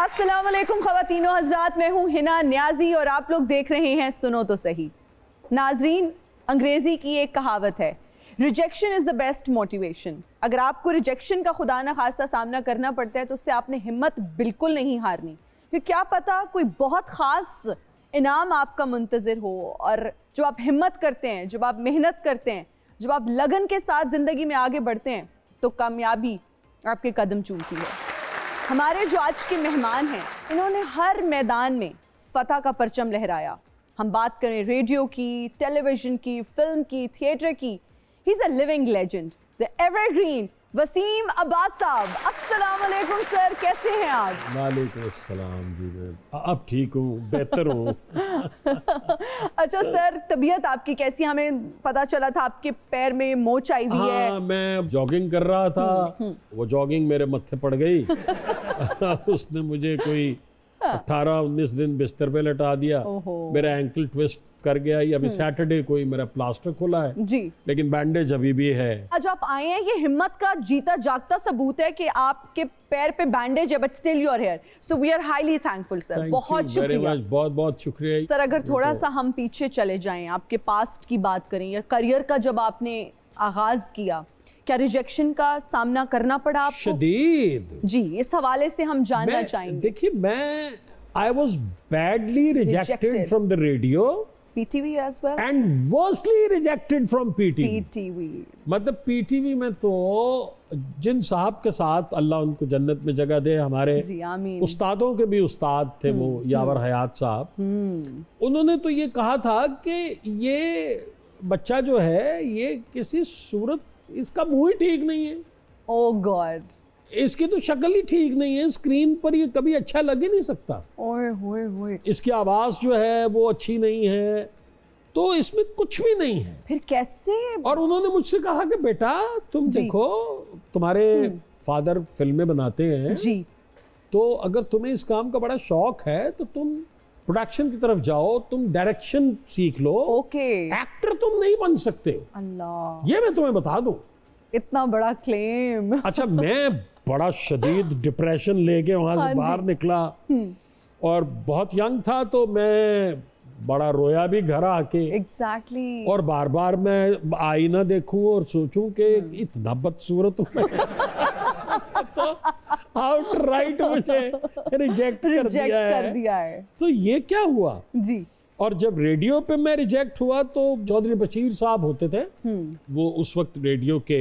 अस्सलाम वालेकुम ख़वातीनो हज़रात, मैं हूँ हिना न्याजी और आप लोग देख रहे हैं सुनो तो सही। नाजरीन, अंग्रेज़ी की एक कहावत है, rejection is the best motivation. अगर आपको रिजेक्शन का खुदा न खास्ता सामना करना पड़ता है तो उससे आपने हिम्मत बिल्कुल नहीं हारनी, कि क्या पता कोई बहुत ख़ास इनाम आपका मुंतज़िर हो। और जब आप हिम्मत करते हैं, जब आप मेहनत करते हैं, जब आप लगन के साथ ज़िंदगी में आगे बढ़ते हैं तो कामयाबी आपके कदम चूमती है। हमारे जो आज के मेहमान हैं, इन्होंने हर मैदान में फतह का परचम लहराया। हम बात करें रेडियो की, टेलीविज़न की, फिल्म की, थिएटर की, he is a living legend, the evergreen Wasim Abbas साहब। अस्सलाम वालेकुम सर, कैसे हैं आप? वालेकुम अस्सलाम जी, मैं अब ठीक हूँ, बेहतर हूँ। अच्छा सर, तबीयत आपकी कैसी? हमें पता चला था आपके पैर में मोच आई हुई है। हाँ, मैं जॉगिंग कर रहा था, वो जॉगिंग मेरे मत्थे पड़ गई। उसने मुझे कोई 18-19 दिन बिस्तर पे लटा दिया। मेरा एंकल ट्विस्ट कर गया। ये अभी सैटरडे कोई मेरा प्लास्टर खुला है जी, लेकिन बैंडेज अभी भी है। आज आप आए हैं, ये हिम्मत का जीता जागता सबूत है कि आपके पैर पे बैंडेज है but still you are here, so we are highly thankful sir. बहुत शुक्रिया, बहुत बहुत शुक्रिया सर। अगर थोड़ा सा हम पीछे चले जाएं, आपके पास्ट की बात करें या करियर का, जब आपने आगाज किया, क्या रिजेक्शन का सामना करना पड़ा आपको? शदीद जी, इस हवाले से हम जानना चाहेंगे। देखिए, मैं I was badly rejected from the radio PTV as well? and worstly rejected from PTV. PTV मतलब PTV में तो जिन साहब के साथ, अल्लाह उनको जन्नत में जगह दे, हमारे जी आमीन, उस्तादों के भी उस्ताद थे वो यावर हयात साहब, उन्होंने तो ये कहा था कि ये बच्चा जो है ये किसी सूरत, इसका मुंह ही ठीक नहीं है, ओ गॉड, इसकी तो शक्ल ही ठीक नहीं है, स्क्रीन पर ये कभी अच्छा लग ही नहीं सकता, ओए होए होए, इसकी आवाज जो है वो अच्छी नहीं है, तो इसमें कुछ भी नहीं है। फिर कैसे? और उन्होंने मुझसे कहा कि बेटा तुम देखो, तुम्हारे फादर फिल्में बनाते हैं जी, तो अगर तुम्हें इस काम का बड़ा शौक है तो तुम प्रोडक्शन की तरफ जाओ, तुम डायरेक्शन सीख लो, ओके, एक्टर तुम नहीं बन सकते, अल्लाह, ये मैं तुम्हें बता दूं। इतना बड़ा क्लेम। अच्छा, मैं बड़ा शदीद डिप्रेशन लेके वहां से बाहर निकला और बहुत यंग था, तो मैं बड़ा रोया भी घर आके। एग्जैक्टली। और बार बार मैं आईना देखूं और सोचूं कि इतना बदसूरत हूं मैं। तो आउटराइट मुझे रिजेक्ट कर दिया है। तो ये क्या हुआ जी। और जब रेडियो पे मैं रिजेक्ट हुआ तो चौधरी बशीर साहब होते थे, वो उस वक्त रेडियो के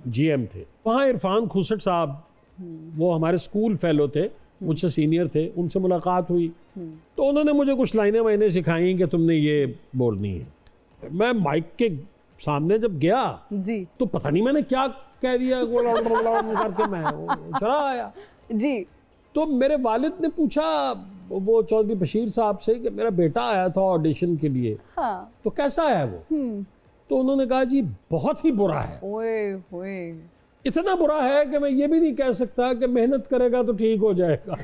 GM थे। वहाँ इरफान खुसट साहब, वो हमारे स्कूल फेलो थे, मुझसे सीनियर थे, उनसे मुलाकात हुई तो उन्होंने मुझे कुछ लाइनें वाइनें सिखाई कि तुमने ये बोलनी है। मैं माइक के सामने जब गया जी, तो पता नहीं मैंने क्या कह दिया, करके मैं चला आया जी। तो मेरे वालिद ने पूछा वो चौधरी बशीर साहब से कि मेरा बेटा आया था ऑडिशन के लिए, हाँ, तो कैसा है वो? तो उन्होंने कहा जी बहुत ही बुरा है। ओए होए, इतना बुरा है कि मैं ये भी नहीं कह सकता कि मेहनत करेगा तो ठीक हो जाएगा।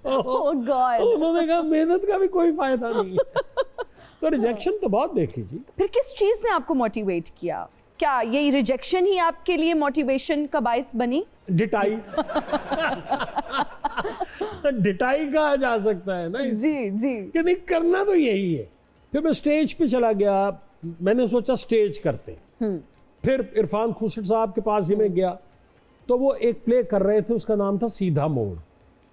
ओह गॉड, उन्होंने कहा मेहनत का भी कोई फायदा नहीं है। तो रिजेक्शन तो बहुत देखी जी। फिर किस चीज ने आपको मोटिवेट किया? क्या यही रिजेक्शन ही आपके लिए मोटिवेशन का बायस बनी? डिटाई। डिटाई कहा जा सकता है ना। जी जी, कि नहीं, करना तो यही है। फिर मैं स्टेज पे चला गया, मैंने सोचा स्टेज करते। फिर इरफान खुसट साहब के पास ही मैं गया तो वो एक प्ले कर रहे थे, उसका नाम था सीधा मोड़।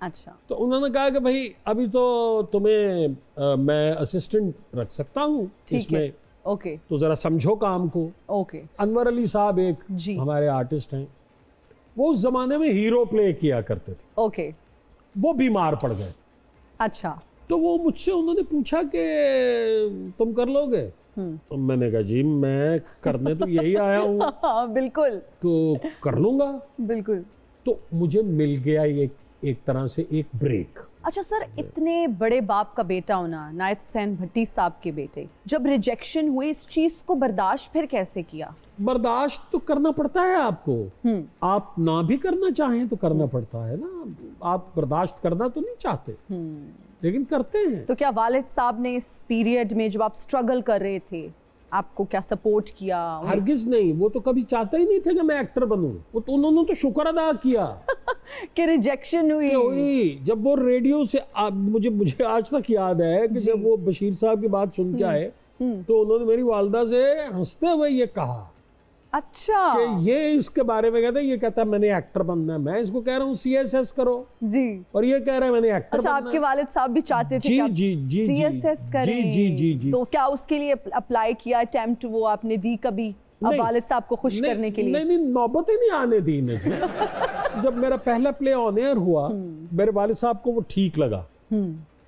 अच्छा, तो उन्होंने कहा कि भाई अभी तो तुम्हें मैं असिस्टेंट रख सकता हूँ इसमें, ओके, तो जरा समझो काम को। ओके, अनवर अली साहब एक जी, हमारे आर्टिस्ट हैं, वो उस जमाने में हीरो प्ले किया करते थे, ओके, वो बीमार पड़ गए। अच्छा, तो वो मुझसे उन्होंने पूछा कि तुम कर लोगे? तो मैंने कहा जी मैं करने तो यही आया हूँ। हाँ, बिल्कुल, तो कर लूंगा। बिल्कुल। तो मुझे मिल गया ये एक तरह से एक ब्रेक। अच्छा सर, इतने बड़े बाप का बेटा होना, नायत हुसैन भट्टी साहब के बेटे, जब रिजेक्शन हुई इस चीज को बर्दाश्त फिर कैसे किया? बर्दाश्त तो करना पड़ता है आपको, आप ना भी करना चाहें तो करना पड़ता है ना। आप बर्दाश्त करना तो नहीं चाहते लेकिन करते हैं। तो क्या वालिद साहब ने इस पीरियड में जब आप स्ट्रगल कर रहे थे आपको क्या सपोर्ट किया? हरगिज नहीं, वो तो कभी चाहता ही नहीं थे कि मैं एक्टर बनूं। वो तो उन्होंने तो शुक्र अदा किया कि रिजेक्शन हुई। वही जब वो रेडियो से मुझे आज तक याद है कि जब वो बशीर साहब की बात सुन के आए तो उन्होंने मेरी वालदा से हंसते हुए ये कहा अच्छा कि ये इसके बारे में कहता है, ये कहता है मैंने एक्टर बनना है, मैं इसको कह रहा हूँ CSS करो जी। और ये कह रहा है मैंने एक्टर अच्छा, बनना आपके वालिद साहब भी चाहते थे जी, कि आप जी, जी, जी, CSS करें। जी। तो क्या उसके लिए अप्लाई किया, अटेम्प्ट वो आपने दी कभी अब नहीं, वालिद साहब को खुश करने के लिए? नहीं, नौबत ही नहीं आने दी इन्हें। जब मेरा पहला प्ले ऑन एयर हुआ मेरे वालिद साहब को वो ठीक लगा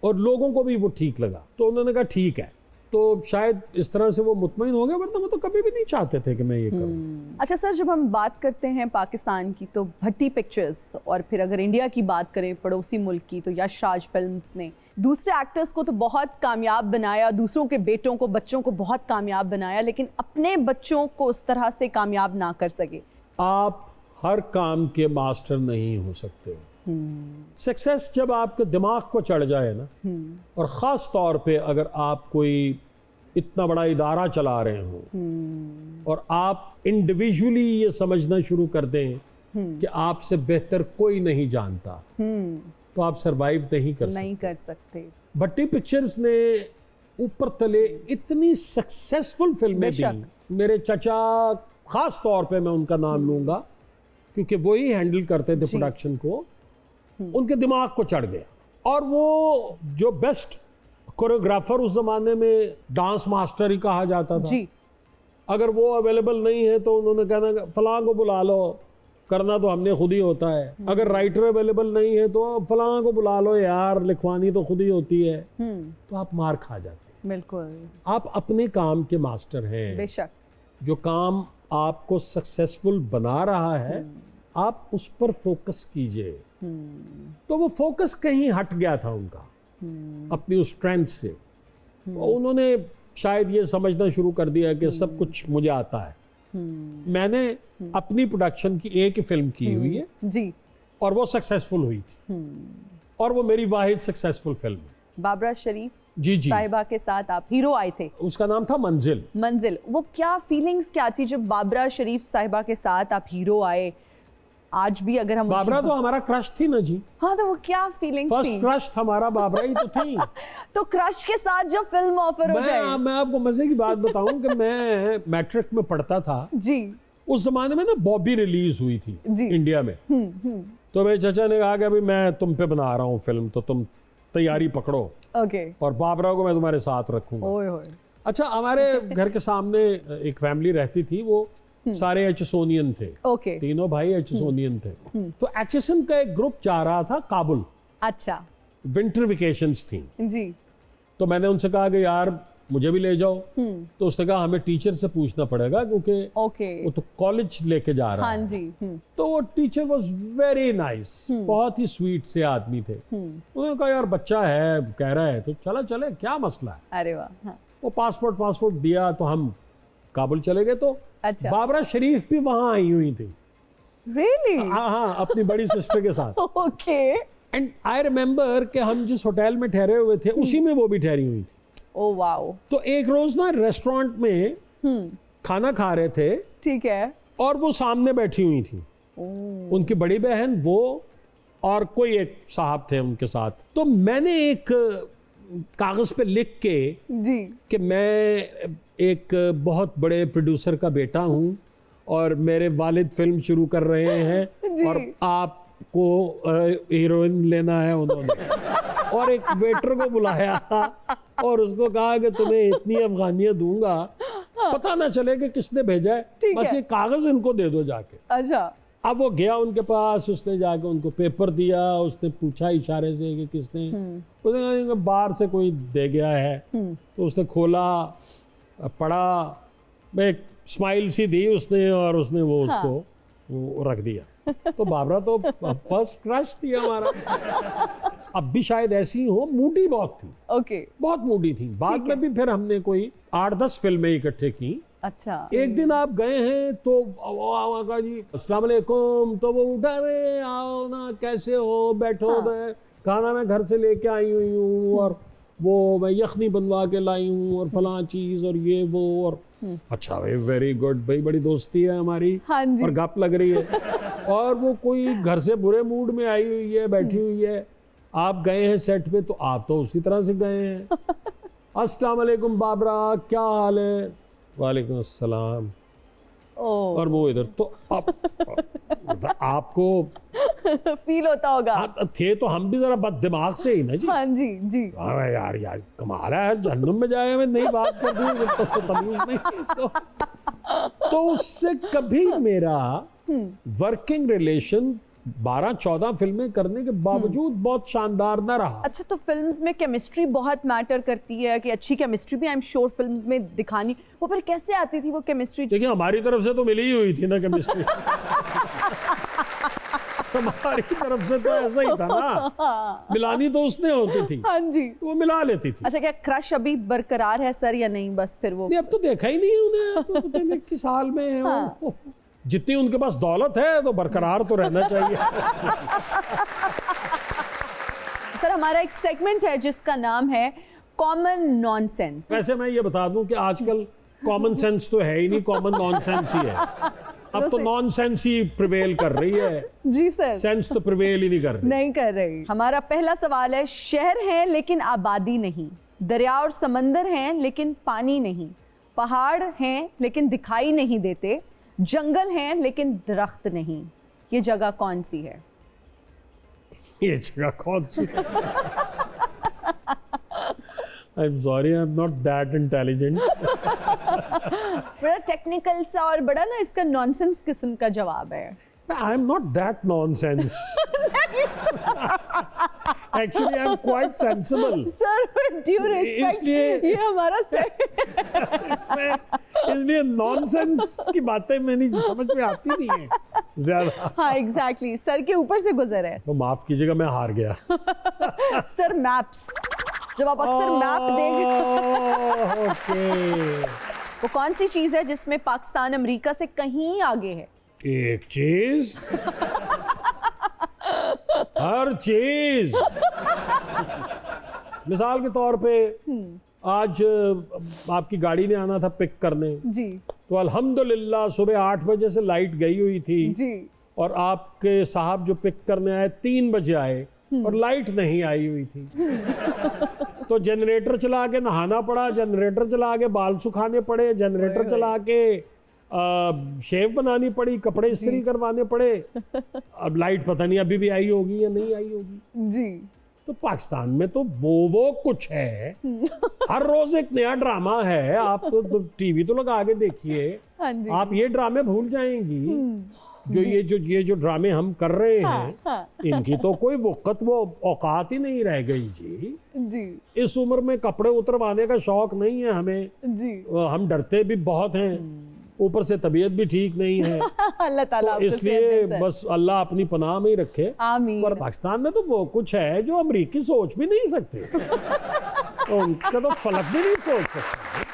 और लोगों को भी वो ठीक लगा, तो उन्होंने कहा ठीक है। तो शायद इस तरह से वो मुतमईन हो गए, वरना वो तो कभी भी नहीं चाहते थे कि मैं ये करूं। अच्छा सर, जब हम बात करते हैं पाकिस्तान की तो भट्टी पिक्चर्स, और फिर अगर इंडिया की बात करें पड़ोसी मुल्क की तो यश राज फिल्म्स ने दूसरे एक्टर्स को तो बहुत कामयाब बनाया, दूसरों के बेटों को, बच्चों को बहुत कामयाब बनाया, लेकिन अपने बच्चों को उस तरह से कामयाब ना कर सके। आप हर काम के मास्टर नहीं हो सकते। सक्सेस जब आपके दिमाग को चढ़ जाए ना, और ख़ास तौर पे अगर आप कोई इतना बड़ा इदारा चला रहे हो और आप इंडिविजुअली ये समझना शुरू कर दें कि आपसे बेहतर कोई नहीं जानता, तो आप सरवाइव नहीं कर सकते। भट्टी पिक्चर्स ने ऊपर तले इतनी सक्सेसफुल फिल्में दी। मेरे चचा, खास तौर पे मैं उनका नाम लूंगा क्योंकि वो ही हैंडल करते थे प्रोडक्शन को, उनके दिमाग को चढ़ गया। और वो जो बेस्ट कोरियोग्राफर उस जमाने में डांस मास्टर ही कहा जाता था जी। अगर वो अवेलेबल नहीं है तो उन्होंने कहना फलां को बुला लो, करना तो हमने खुद ही होता है। अगर राइटर अवेलेबल नहीं है तो फलां को बुला लो यार, लिखवानी तो खुद ही होती है। तो आप मार खा जाते हैं। बिल्कुल, आप अपने काम के मास्टर हैं। बेशक। जो काम आपको सक्सेसफुल बना रहा है आप उस पर फोकस कीजिए। तो वो फोकस कहीं हट गया था उनका अपनी उस स्ट्रेंथ से। उन्होंने शायद ये समझना शुरू कर दिया कि सब कुछ मुझे आता है। मैंने अपनी प्रोडक्शन की एक ही फिल्म की हुई है जी, और वो सक्सेसफुल हुई थी, और वो मेरी वाहिद सक्सेसफुल फिल्म है। बाबरा शरीफ जी साहिबा के साथ आप हीरो आए थे, उसका नाम था मंजिल। वो क्या फीलिंग्स क्या थी जब बाबरा शरीफ साहिबा के साथ आप हीरो आए? आज भी अगर हम बाबरा तो हमारा क्रश थी ना जी। हाँ, तो वो क्या फीलिंग्स थी? फर्स्ट क्रश हमारा बाबरा ही तो थी। तो क्रश के साथ जब फिल्म ऑफर हो जाए। मैं आपको मजे की बात बताऊं कि मैं मैट्रिक में पढ़ता था जी। उस जमाने में ना बॉबी रिलीज हुई थी इंडिया में। तो मेरे चाचा ने कहा कि अभी मैं तुम पे बना रहा हूँ फिल्म, तो तुम तैयारी पकड़ो और बाबरा को मैं तुम्हारे साथ रखूंगा। अच्छा, हमारे घर के सामने एक फैमिली रहती थी, वो सारे एचएसओनियन थे। तीनों भाई एचएसओनियन थे। तो एचएसएन का एक ग्रुप जा रहा था काबुल। अच्छा, विंटर वेकेशंस थी जी। तो मैंने उनसे कहा कि यार मुझे भी ले जाओ। तो उसने कहा हमें टीचर से पूछना पड़ेगा क्योंकि वो तो कॉलेज लेके जा रहा है जी। तो वो टीचर वाज वेरी नाइस, बहुत ही स्वीट से आदमी थे। उन्होंने कहा यार बच्चा है कह रहा है तो चला चले, क्या मसला है। अरे वाह। वो पासपोर्ट दिया तो हम काबुल चले गए। तो अच्छा। बाबरा शरीफ भी वहां आई हुई थी। Really? हाँ, अपनी बड़ी सिस्टर के साथ। ओके। एंड आई रिमेम्बर कि हम जिस होटल में ठहरे हुए थे उसी में वो भी ठहरी हुई थी। Oh wow. तो एक रोज ना रेस्टोरेंट में खाना खा रहे थे, ठीक है, और वो सामने बैठी हुई थी। उनकी बड़ी बहन, वो और कोई एक साहब थे उनके साथ। तो मैंने एक कागज पे लिख के जी कि मैं एक बहुत बड़े प्रोड्यूसर का बेटा हूँ और मेरे वालिद फिल्म शुरू कर रहे हैं और आपको हीरोइन लेना है उन्होंने। और एक वेटर को बुलाया और उसको कहा कि तुम्हें इतनी अफगानियाँ दूंगा, पता ना चले कि किसने भेजा है, बस ये कागज इनको दे दो जाके। अच्छा। अब वो गया उनके पास, उसने जाके उनको पेपर दिया, उसने पूछा इशारे से कि किसने, उसने कहा बाहर से कोई दे गया है। तो उसने खोला, पढ़ा, एक स्माइल सी दी उसने और उसने वो उसको वो रख दिया। तो बाबरा तो फर्स्ट क्रश थी हमारा। अब भी शायद ऐसी हो, मूडी बहुत थी। बहुत मूडी थी। बाद में भी फिर हमने कोई 8-10 फिल्में इकट्ठे की। अच्छा। एक दिन आप गए हैं तो कहा जी अस्सलाम वालेकुम, तो वो उठा रहे, आओ ना, कैसे हो, बैठो। खाना मैं घर से लेके आई हुई हूँ और वो मैं यखनी बनवा के लाई हूँ और फलां चीज़ और ये वो, और अच्छा भाई, वेरी गुड भाई, बड़ी दोस्ती है हमारी हाँ जी। और गप लग रही है। और वो कोई घर से बुरे मूड में आई हुई है, बैठी हुई है, आप गए हैं सेट पे तो आप तो उसी तरह से गए हैं। अस्सलाम वालेकुम बाबरा, क्या हाल है? वालेकुम अस्सलाम। और वो इधर तो आपको फील होता होगा। थे तो हम भी जरा बद दिमाग से ही ना जी। हाँ जी जी। यार यार कमाल है, जहन्नुम में जाए हमें नहीं बात कर दी तो तमीज नहीं इसको। तो उससे कभी मेरा वर्किंग रिलेशन 12-14 फिल्में करने के बावजूद बहुत शानदार ना रहा। अच्छा, तो फिल्म्स में केमिस्ट्री बहुत मैटर करती है कि अच्छी केमिस्ट्री भी आई एम श्योर फिल्म्स में दिखानी, वो फिर कैसे आती थी वो केमिस्ट्री? देखिए हमारी तरफ से तो मिली ही हुई थी ना केमिस्ट्री। हमारी तरफ से तो ऐसा ही था ना, मिलानी तो उसने होती थी। हाँ जी, तो वो मिला लेती थी। अच्छा, क्या क्रश अभी बरकरार है सर या नहीं? बस फिर वो नहीं, अब तो देखा ही नहीं है उन्हें, अब तो पता नहीं किस हाल में है। हाँ। जितनी उनके पास दौलत है तो बरकरार तो रहना चाहिए। सर, हमारा एक सेगमेंट है जिसका नाम है कॉमन नॉनसेंस। वैसे मैं ये बता दूं कि आजकल कॉमन सेंस तो है ही नहीं, कॉमन नॉनसेंस ही है। अब तो नॉनसेंस ही प्रिवेल कर रही है जी सर, सेंस तो प्रिवेल ही नहीं कर रही। नहीं कर रही। हमारा पहला सवाल है, शहर है लेकिन आबादी नहीं, दरिया और समंदर हैं लेकिन पानी नहीं, पहाड़ हैं लेकिन दिखाई नहीं देते, जंगल हैं लेकिन दरख्त नहीं, ये जगह कौन सी है? ये जगह कौन सी? I'm sorry, I'm not that intelligent. बड़ा टेक्निकल सा और बड़ा ना इसका नॉनसेंस किस्म का जवाब है। I'm not that nonsense. Actually, I'm quite sensible. Sir, with due respect, इसलिए- ये हमारा इसलिए नॉनसेंस की बातें मेरी समझ में आती नहीं है ज्यादा। हाँ एग्जैक्टली, सर के ऊपर से गुजर है। तो माफ कीजिएगा, मैं हार गया। सर, मैप्स, जब आप अक्सर मैप देख, ओके। वो कौन सी चीज है जिसमें पाकिस्तान अमेरिका से कहीं आगे है? एक चीज, हर चीज। मिसाल के तौर पे आज आपकी गाड़ी ने आना था पिक करने, जी तो अल्हम्दुलिल्लाह सुबह 8 बजे से लाइट गई हुई थी जी। और आपके साहब जो पिक करने आए 3 बजे आए और लाइट नहीं आई हुई थी। तो जनरेटर चला के नहाना पड़ा, जनरेटर चला के बाल सुखाने पड़े, जनरेटर चला के शेव बनानी पड़ी, कपड़े इस्त्री करवाने पड़े। अब लाइट पता नहीं अभी भी आई होगी या नहीं आई होगी जी। तो पाकिस्तान में तो वो कुछ है, हर रोज एक नया ड्रामा है। आप तो टीवी तो लगा के देखिए, हाँ जी। आप ये ड्रामे भूल जाएंगी। ये जो ड्रामे हम कर रहे हैं, हाँ। इनकी तो कोई वक़्त वो औकात ही नहीं रह गई जी। जी इस उम्र में कपड़े उतरवाने का शौक नहीं है हमें, जी। हम डरते भी बहुत हैं, ऊपर से तबीयत भी ठीक नहीं है। अल्लाह ताला तो आपको इसलिए सेहत दे सर। बस अल्लाह अपनी पनाह में ही रखे। आमीन। पर पाकिस्तान में तो वो कुछ है जो अमरीकी सोच भी नहीं सकते। तो उनका तो फलक भी नहीं सोच सकते।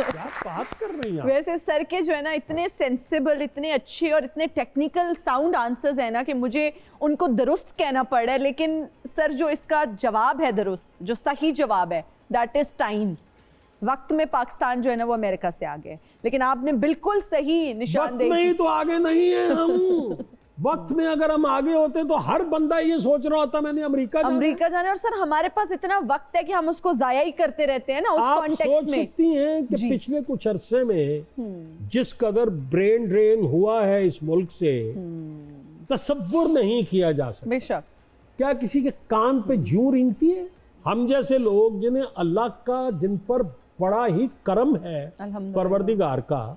क्या बात कर रही हैं आप? वैसे सर के जो है ना इतने सेंसिबल, इतने अच्छे और इतने टेक्निकल साउंड आंसर्स है ना कि मुझे उनको दुरुस्त कहना पड़ रहा है, लेकिन सर जो इसका जवाब है दुरुस्त, जो सही जवाब है, दैट इज टाइम। वक्त में पाकिस्तान जो है ना वो अमेरिका से आगे है, लेकिन आपने बिल्कुल सही वक्त निशानदेही में ही की। तो आगे नहीं है हम। वक्त में अगर हम आगे होते तो हर बंदा ये सोच रहा होता मैंने अमेरिका जाना है। अमेरिका जाना, और सर हमारे पास इतना वक्त है कि हम उसको जाया ही करते रहते हैं ना उस आप कॉन्टेक्स्ट सोच में। सकती हैं कि जी। पिछले कुछ अरसे में जिस कदर ब्रेन ड्रेन हुआ है इस मुल्क से, तसव्वुर नहीं किया जा सकता। बेशक। क्या किसी के कान पे जूं रेंगती है? हम जैसे लोग जिन्हें अल्लाह का, जिन पर बड़ा ही करम है अल्हम्दुलिल्लाह। परवरदिगार का,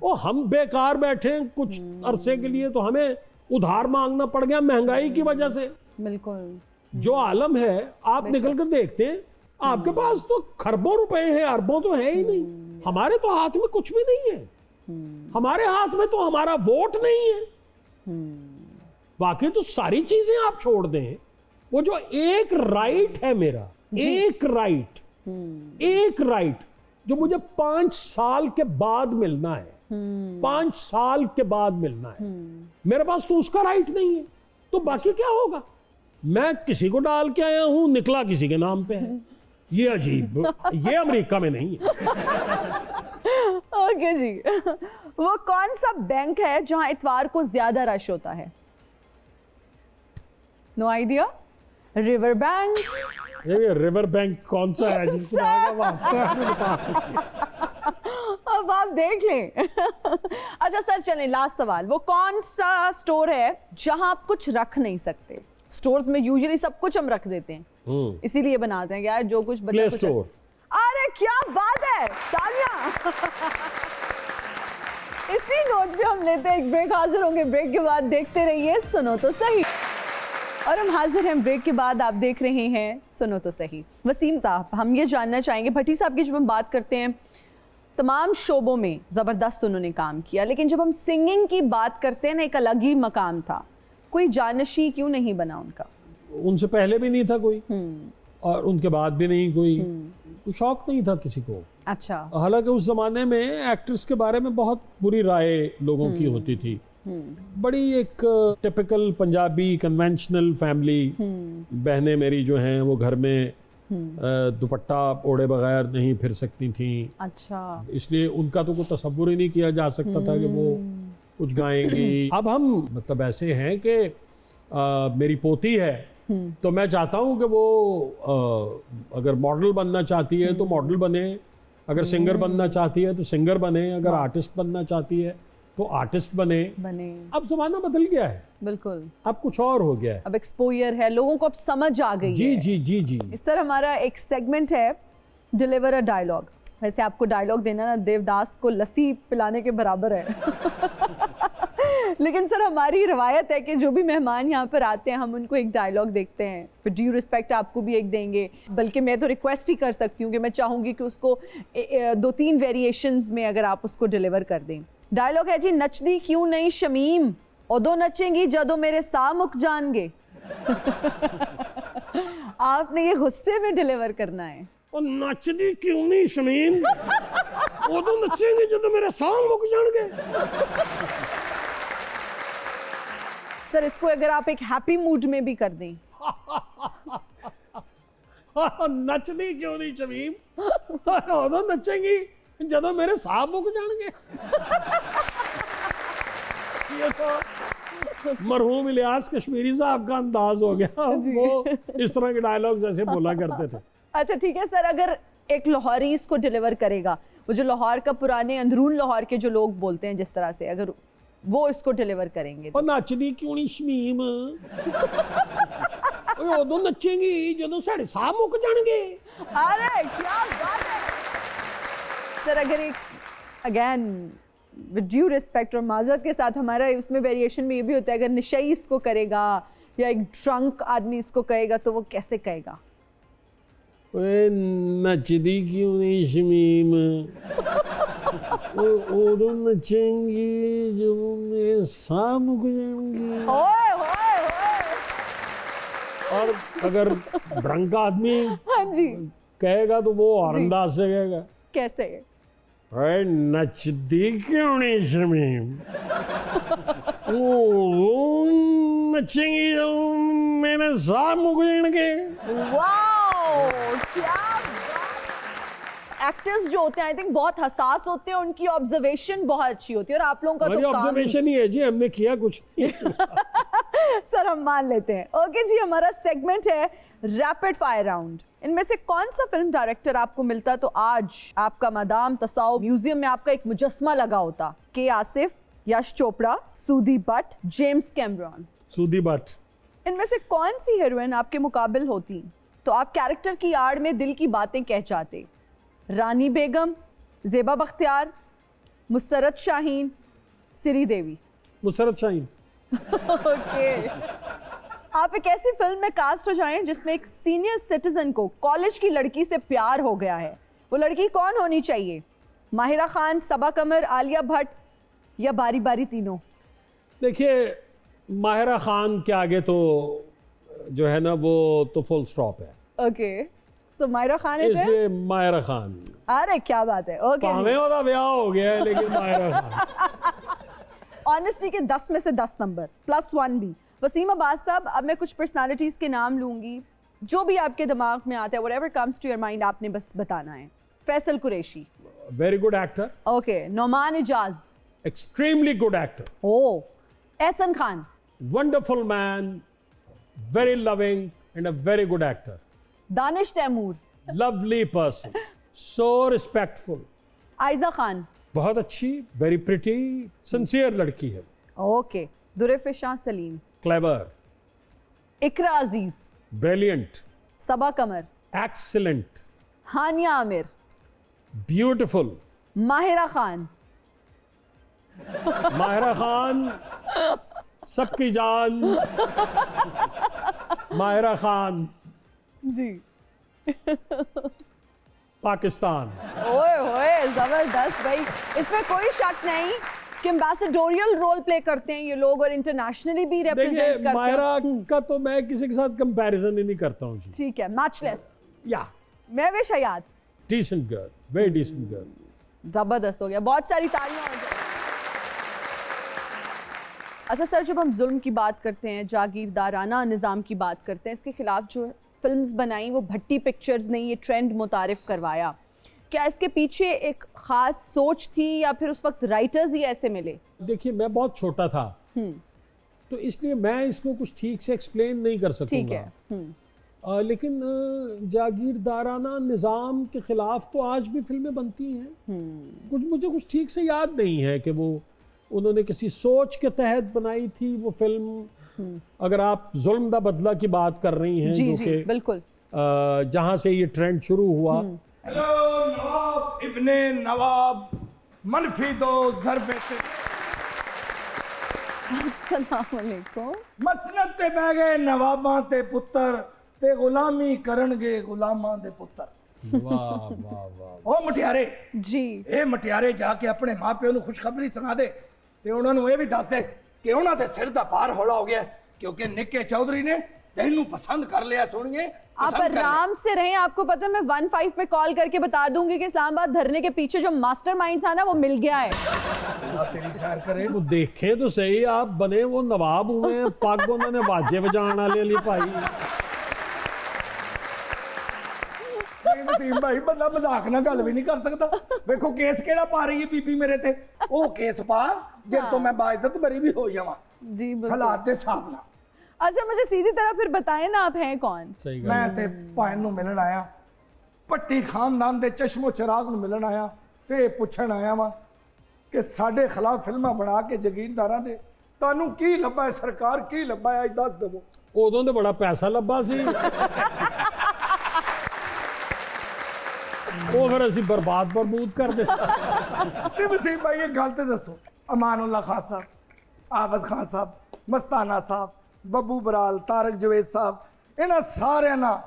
और हम बेकार बैठे हैं कुछ अरसे के लिए, तो हमें उधार मांगना पड़ गया महंगाई की वजह से। बिल्कुल। जो आलम है आप निकल कर देखते हैं, आपके पास तो खरबों रुपए हैं, अरबों तो है ही नहीं। हमारे तो हाथ में कुछ भी नहीं है। हमारे हाथ में तो हमारा वोट नहीं है। बाकी तो सारी चीजें आप छोड़ दें, वो जो एक राइट है मेरा, एक राइट जो मुझे 5 साल के बाद मिलना है, 5 साल के बाद मिलना है, मेरे पास तो उसका राइट नहीं है। तो बाकी क्या होगा? मैं किसी को डाल के आया हूं, निकला किसी के नाम पे है। ये अजीब, ये अमेरिका में नहीं है। ओके जी। वो कौन सा बैंक है जहां इतवार को ज्यादा रश होता है? No idea. River bank. ये रिवर बैंक कौन सा है जिसको आगे वास्ता है बता। अब आप देख लें। अच्छा सर चलें, लास्ट सवाल। वो कौन सा स्टोर है जहां आप कुछ रख नहीं सकते? स्टोर्स में यूजुअली सब कुछ हम रख देते हैं, इसीलिए बनाते हैं यार जो कुछ बचा प्ले कुछ। स्टोर। अरे क्या बात है, तालियां। इसी नोट पे हम लेते हैं एक ब्रेक, हाजिर होंगे ब्रेक के बाद। देखते रहिए सुनो तो सही। और हम हाजिर हैं ब्रेक के बाद, आप देख रहे हैं सुनो तो सही। वसीम साहब, हम ये जानना चाहेंगे, भट्टी साहब की जब हम बात करते हैं तमाम शोबों में ज़बरदस्त उन्होंने काम किया, लेकिन जब हम सिंगिंग की बात करते हैं ना, एक अलग ही मकाम था। कोई जानशी क्यों नहीं बना उनका? उनसे पहले भी नहीं था कोई और उनके बाद भी नहीं कोई। तो शौक नहीं था किसी को। अच्छा। हालांकि उस जमाने में एक्ट्रेस के बारे में बहुत बुरी राय लोगों की होती थी। बड़ी एक टिपिकल पंजाबी कन्वेंशनल फैमिली, बहनें मेरी जो हैं वो घर में दुपट्टा ओढ़े बगैर नहीं फिर सकती थी। अच्छा। इसलिए उनका तो कोई तसव्वुर ही नहीं किया जा सकता था कि वो कुछ गाएंगी। अब हम मतलब ऐसे हैं कि मेरी पोती है तो मैं चाहता हूँ कि वो अगर मॉडल बनना चाहती है तो मॉडल बने, अगर सिंगर बनना चाहती है तो सिंगर बने, अगर आर्टिस्ट बनना चाहती है तो आर्टिस्ट बने। अब जमाना बदल गया है, बिल्कुल अब कुछ और हो गया है, अब एक्सपोजर है, लोगों को अब समझ आ गई जी है। जी जी जी। सर हमारा एक सेगमेंट है डिलीवर अ डायलॉग। वैसे आपको डायलॉग देना ना देवदास को लस्सी पिलाने के बराबर है। लेकिन सर हमारी रवायत है कि जो भी मेहमान यहाँ पर आते हैं हम उनको एक डायलॉग देखते हैं, फिर ड्यू रिस्पेक्ट आपको भी एक देंगे। बल्कि मैं तो रिक्वेस्ट ही कर सकती हूँ कि मैं चाहूँगी कि उसको 2-3 वेरिएशंस में अगर आप उसको डिलीवर कर दें। डायलॉग है जी, नचदी क्यों नहीं शमीम, उदो नचेंगी जदों मेरे साह मुक जाएंगे। आपने ये गुस्से में डिलीवर करना है। और नचदी क्यों नहीं शमीम, उदो नचेंगे जदों मेरे साह मुक जाएंगे। सर इसको अगर आप एक हैप्पी मूड में भी कर दें। नचदी क्यों नहीं शमीम, उदो नचेंगी जदों मेरे साह मुक जाएंगे। ये तो मरहूम इलियास कश्मीरी साहब का अंदाज हो गया, वो इस तरह के डायलॉग्स ऐसे बोला करते थे। अच्छा ठीक है सर, अगर एक लाहौरी इसको डिलीवर करेगा, वो जो लाहौर का पुराने अंदरून लाहौर के जो लोग बोलते हैं जिस तरह से, अगर वो इसको डिलीवर करेंगे तो। और नचदी क्यों नहीं शमीम, उदो नचेंगी जदों साढ़े साह मुक जाएंगे। अरे क्या बात है सर। अगर एक अगेन विद ड्यू रिस्पेक्ट और माजरत के साथ, हमारा उसमें वेरिएशन में ये भी होता है, अगर निशई इसको करेगा या एक ड्रंक आदमी इसको कहेगा तो वो कैसे कहेगा? नचदी क्यों नहीं शमीम, उदो नचेंगी जो मेरे साह मुक जाएंगी। ओए ओए ओए। और अगर ड्रंक आदमी हाँ जी कहेगा तो वो और अंदाज से कहेगा, कैसे? अरे नचदी क्यों नहीं शमीम, वो नचेंगी जो मेरे साह मुक जाएंगे। वाओ क्या एक्टर्स जो होते हैं आई थिंक बहुत हसास होते हैं, उनकी ऑब्जर्वेशन बहुत अच्छी होती है और आप लोगों का तो ऑब्जर्वेशन ही है जी, हमने किया कुछ। सर हम मान लेते हैं। ओके जी, हमारा सेगमेंट है रैपिड फायर राउंड। इनमें से कौन सा फिल्म डायरेक्टर आपको मिलता तो आज आपका मदाम तसाउ म्यूजियम में आपका एक मुजस्मा लगा होता? के आसिफ, यश चोपड़ा, सूदी बट, जेम्स कैमरॉन। सूदी बट। इनमें से कौन सी हीरोइन आपके मुकाबिल होती तो आप कैरेक्टर की आड़ में दिल की बातें कह जाते? रानी बेगम, ज़ेबा बख्तियार, मुसरत शाहीन, सिरी देवी। मुसरत शाहीन। ओके। आप एक ऐसी फिल्म में कास्ट हो जाएं जिसमें एक सीनियर सिटीजन को कॉलेज की लड़की से प्यार हो गया है, वो लड़की कौन होनी चाहिए? माहिरा खान, सबा कमर, आलिया भट्ट या बारी बारी तीनों? देखिए माहिरा खान के आगे तो जो है ना वो तो फुल स्टॉप है। ओके सो माहिरा खान है, इसलिए माहिरा खान। अरे क्या बात है। ओके भावे वाला ब्याह हो गया है लेकिन माहिरा खान। ऑनेस्टी के 10 में से 10 नंबर +1 भी। वसीम अब्बास साहब, अब मैं कुछ पर्सनालिटीज के नाम लूंगी, जो भी आपके दिमाग में आता है whatever comes to your mind आपने बस बताना है। Faisal Qureshi. very good actor, Okay. Noman Ijaz. extremely good actor, Oh. Ehsan Khan. wonderful man, very loving and a very good actor. Danish Taimur. Lovely person, so respectful. Aiza Khan. बहुत अच्छी, very pretty, sincere लड़की है. Okay. Durrafishan Salim. Clever, Ikra Aziz. brilliant, Sabaa Qamar. excellent, Hania Amir. beautiful. Mahira Khan. Mahira Khan सबकी जान. माहिरा खान जी. पाकिस्तान. ओए होए जबरदस्त भाई. इसमें कोई शक नहीं कि एम्बेसडोरियल रोल प्ले करते हैं ये लोग और इंटरनेशनली भी रिप्रेजेंट देखिए करते माहिरा हैं. का तो मैं किसी के साथ कंपैरिजन ही नहीं करता हूँ जी. ठीक है. मैचलेस. या Mehwish Hayat. Decent girl, very decent girl. जबरदस्त हो गया. बहुत सारी तालियां हो जाए. अच्छा सर, जब हम जुल्म की बात करते हैं, जागीरदाराना निज़ाम की बात करते हैं, इसके खिलाफ जो फिल्म्स बनाई वो भट्टी पिक्चर्स ने ये ट्रेंड मुतारिफ करवाया. क्या इसके पीछे एक ख़ास सोच थी या फिर उस वक्त राइटर्स ही ऐसे मिले? देखिए मैं बहुत छोटा था तो इसलिए मैं इसको कुछ ठीक से एक्सप्लेन नहीं कर ठीक सकूंगा. है. लेकिन जागीरदाराना निज़ाम के खिलाफ तो आज भी फिल्में बनती हैं. मुझे कुछ ठीक से याद नहीं है कि वो उन्होंने किसी सोच के तहत बनाई थी वो फिल्म. अगर आप जुल्म दा बदला की बात कर रही हैं जी जो जी कि बिल्कुल. जहाँ से ये ट्रेंड शुरू हुआ. हेलो नवाब इब्ने नवाब मनफी दो ज़रबे ते अस्सलाम वालेकुम. मसनत ते बह गए नवाबां ते पुत्तर ते गुलामी करनगे गुलामां दे पुत्तर. वाह वाह वाह. ओ मटियारे, जी. ਇਹ ਮਟਿਆਰੇ ਜਾ ਕੇ ਆਪਣੇ ਮਾਪਿਆਂ ਨੂੰ ਖੁਸ਼ਖਬਰੀ ਸੁਣਾ ਦੇ ਤੇ ਉਹਨਾਂ ਨੂੰ ਇਹ ਵੀ ਦੱਸ ਦੇ ਕਿ ਉਹਨਾਂ ਦੇ ਸਿਰ ਦਾ ਭਾਰ ਹੌਲਾ ਹੋ ਗਿਆ ਕਿਉਂਕਿ ਨਿੱਕੇ ਚੌਧਰੀ ਨੇ ਤੈਨੂੰ ਪਸੰਦ कर लिया. सुनिए आप आराम से रहें. आपको पता है मैं 15 पे कॉल करके बता दूंगी कि इस्लामाबाद धरने के पीछे जो मास्टरमाइंड था ना वो मिल गया है. तेरी खैर करे. वो देखें तो सही, आप बने वो नवाब हुए हैं, पग उन्होंने बाजे बजाने वाले लिए पाई. ਵਸੀਮ ਭਾਈ ਬੰਦਾ ਮਜ਼ਾਕ ਨਾਲ ਗੱਲ ਵੀ ਨਹੀਂ ਕਰ ਸਕਦਾ. ਵੇਖੋ ਕੇਸ ਕਿਹੜਾ ਪਾ ਰਹੀ ਹੈ ਬੀਬੀ ਮੇਰੇ ਤੇ. ਉਹ ਕੇਸ ਪਾ ਜਿਸ ਤੋਂ ਮੈਂ ਬਾਇਜ਼ਤ ਬਰੀ ਵੀ ਹੋ ਜਾਵਾਂ जी बिल्कुल. ਹਾਲਾਤ ਦੇ ਹਿਸਾਬ ਨਾਲ. अच्छा मुझे सीधी तरह फिर बताएं ना, आप हैं कौन? सही गल. ਮੈਂ ਤੇ ਭੈਣ ਨੂੰ ਮਿਲਣ ਆਇਆ, ਪੱਟੀ ਖਾਨਦਾਨ ਦੇ ਚਸ਼ਮੋ ਚਿਰਾਗ ਨੂੰ ਮਿਲਣ ਆਇਆ ਤੇ ਪੁੱਛਣ ਆਇਆ ਵਾਂ ਕਿ ਸਾਡੇ ਖਿਲਾਫ ਫਿਲਮਾਂ ਬਣਾ ਕੇ ਜ਼ਗੀਰਦਾਰਾਂ ਦੇ ਤੁਹਾਨੂੰ ਕੀ ਲੱਭਾ ਹੈ ਸਰਕਾਰ, ਕੀ ਲੱਭਾ ਹੈ ਅੱਜ ਦੱਸ ਦੇਵੋ. ਉਦੋਂ ਤੇ ਬੜਾ ਪੈਸਾ ਲੱਭਾ ਸੀ. ਉਹ ਫਿਰ ਅਸੀਂ ਬਰਬਾਦ ਕਰ ਦਿੱਤਾ. ਤੇ ਵਸੀਮ ਭਾਈ ਇਹ ਗੱਲ ਤੇ ਦੱਸੋ, ਅਮਾਨੁੱਲਾ ਖਾਨ ਸਾਹਿਬ, ਆਬਦ ਖਾਨ ਸਾਹਿਬ, ਮਸਤਾਨਾ ਸਾਹਿਬ, ਬੱਬੂ ਬਰਾਲ, ਤਾਰਕ ਜਵੇਦ ਸਾਹਿਬ, ਇਹਨਾਂ ਸਾਰਿਆਂ ਨਾਲ